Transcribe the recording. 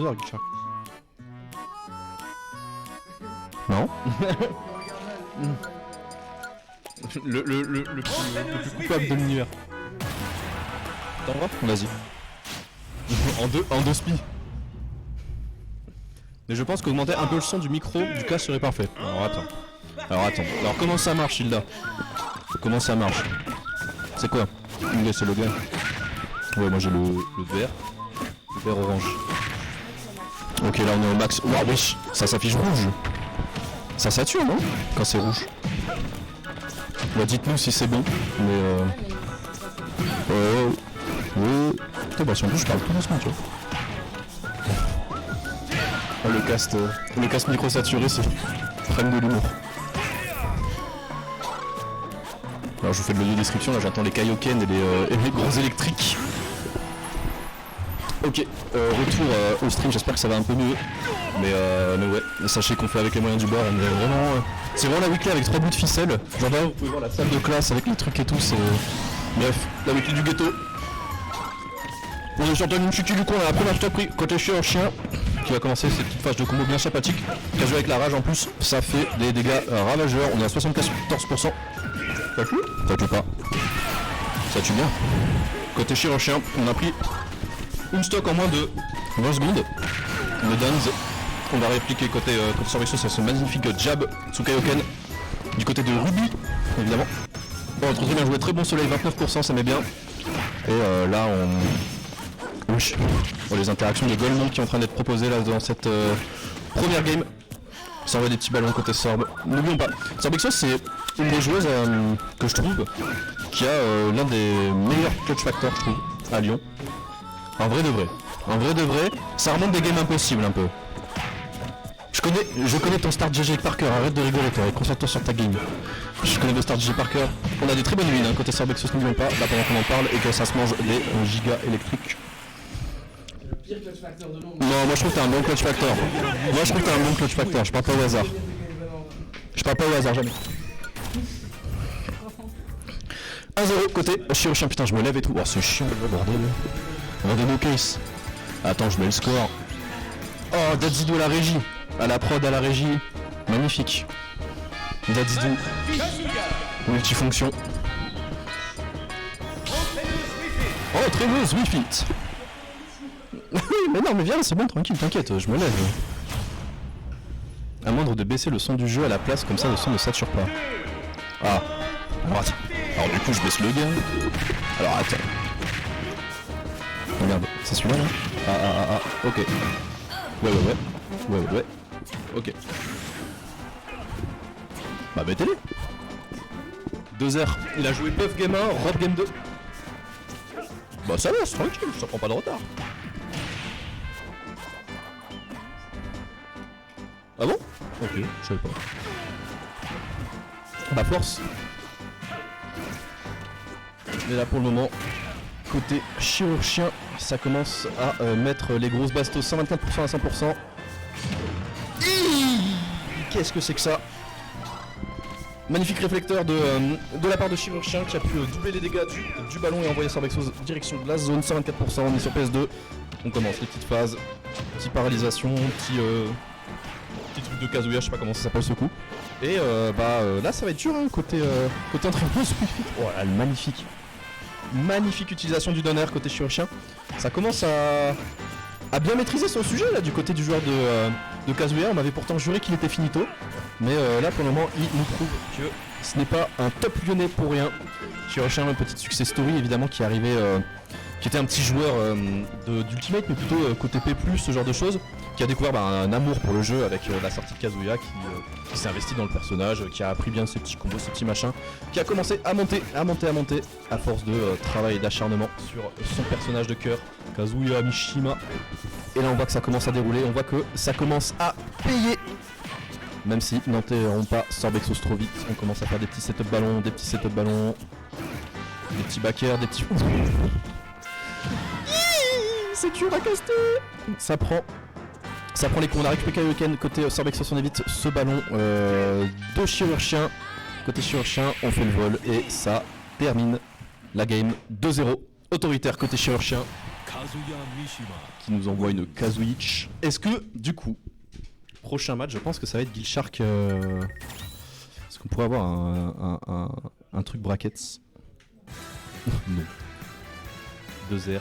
Guichard. Non. le plus coupable de l'univers. T'en vois? Vas-y. en deux spi. Mais je pense qu'augmenter un peu le son du micro du cas serait parfait. Alors attends. Alors comment ça marche, Hilda? Comment ça marche? C'est quoi? C'est le gars. Ouais, moi j'ai le vert. Le vert orange. Ok, là on est au max. Waouh, wesh, ça s'affiche rouge. Ça sature, non? Quand c'est rouge. Bah dites-nous si c'est bon. Mais putain, bah si en plus je parle tout doucement, tu vois. Ah, le cast micro saturé, c'est prenne de l'humour. Alors je vous fais de l'audio description, là j'entends les Kaioken et les gros électriques. Ok, retour au stream, j'espère que ça va un peu mieux. Mais ouais, sachez qu'on fait avec les moyens du bord, on est vraiment... c'est vraiment la weekly avec 3 bouts de ficelle. Genre là, vous pouvez voir la salle de classe avec les trucs et tout, c'est... Bref, la weekly du ghetto. On est sur une chutu du coin, la première top pris côté chien qui va commencer cette petite phase de combo bien sympathique. Qui a joué avec la rage en plus, ça fait des dégâts ravageurs, on est à 74%. Ça tue? Ça tue pas. Ça tue bien. Côté chirurgien, on a pris une stock en moins de 20 secondes. Le Danz, on va répliquer côté Sorvexo, c'est ce magnifique jab Tsukayoken. Du côté de Ruby, évidemment. Bon, très bien joué, très bon soleil, 29%, ça met bien. Et là, oui. Bon, les interactions de Golemon qui est en train d'être proposées là dans cette première game. Ça envoie des petits ballons côté Sorb. N'oublions pas, Sorbexo c'est une des joueuses que je trouve qui a l'un des meilleurs clutch factors, je trouve, à Lyon. En vrai de vrai, ça remonte des games impossibles un peu. Je connais ton start GG Parker, arrête de rigoler toi et concentre-toi sur ta game. Je connais le start GG Parker. On a des très bonnes wins côté Sorbexo, n'oublions pas, là pendant qu'on en parle et que ça se mange des gigas électriques. Non, moi je trouve que t'as un bon clutch factor. Je parle pas au hasard. Jamais. 1-0 côté chirurgien, putain je me lève et tout. Oh c'est chiant le bordel. On va donner au case. Attends, je mets le score. Oh, Dadzidou à la régie. À la prod, à la régie. Magnifique. Dadzidou. Multifonction. Oh, Trémeuse, Wi-Fi. Mais non, mais viens, c'est bon, tranquille, t'inquiète, je me lève. À moindre de baisser le son du jeu à la place, comme ça le son ne sature pas. Ah. Alors du coup, je baisse le gain. Alors attends. Regarde, c'est celui-là là? Ah, ok. Ouais. Ok. Bah mettez-les. 2 heures. Il a joué Puff Game 1, Rob Game 2. Bah ça va, c'est tranquille, ça prend pas de retard. Ah bon? Ok, je savais pas. Bah force. Et là pour le moment, côté chirurgien, ça commence à mettre les grosses bastos 124% à 100%. Qu'est-ce que c'est que ça? Magnifique réflecteur de la part de chirurgien qui a pu doubler les dégâts du ballon et envoyer Sorbexo direction de la zone, 124%, on est sur PS2. On commence les petites phases, petite paralysation, petit truc de Kazuya, je sais pas comment ça s'appelle ce coup. Et là ça va être dur hein, côté entraînement. Oh là, magnifique utilisation du donner côté chirurgien. Ça commence à bien maîtriser son sujet là du côté du joueur de Kazuya. On m'avait pourtant juré qu'il était finito. Mais là pour le moment il nous prouve que ce n'est pas un top lyonnais pour rien. Chirurgien, une petite success story évidemment qui est arrivé, qui était un petit joueur d'Ultimate mais plutôt côté P+, ce genre de choses. Qui a découvert un amour pour le jeu avec la sortie de Kazuya, qui s'est investi dans le personnage, qui a appris bien ses petits combos, ses petits machins, qui a commencé à monter à force de travail et d'acharnement sur son personnage de cœur, Kazuya Mishima. Et là on voit que ça commence à dérouler, on voit que ça commence à payer. Même si n'enterrons pas Sorbexo trop vite, on commence à faire des petits setup ballons, des petits back air, des petits... C'est dur à caster. Ça prend les coups, on a récupéré Kaioken côté Sorbexo, on évite ce ballon de chirurgien. Côté chirurgien, on fait le vol et ça termine la game 2-0. Autoritaire côté chirurgien qui nous envoie une Kazuich. Est-ce que, du coup, prochain match, je pense que ça va être Gilshark. Est-ce qu'on pourrait avoir un truc brackets? Non. 2R.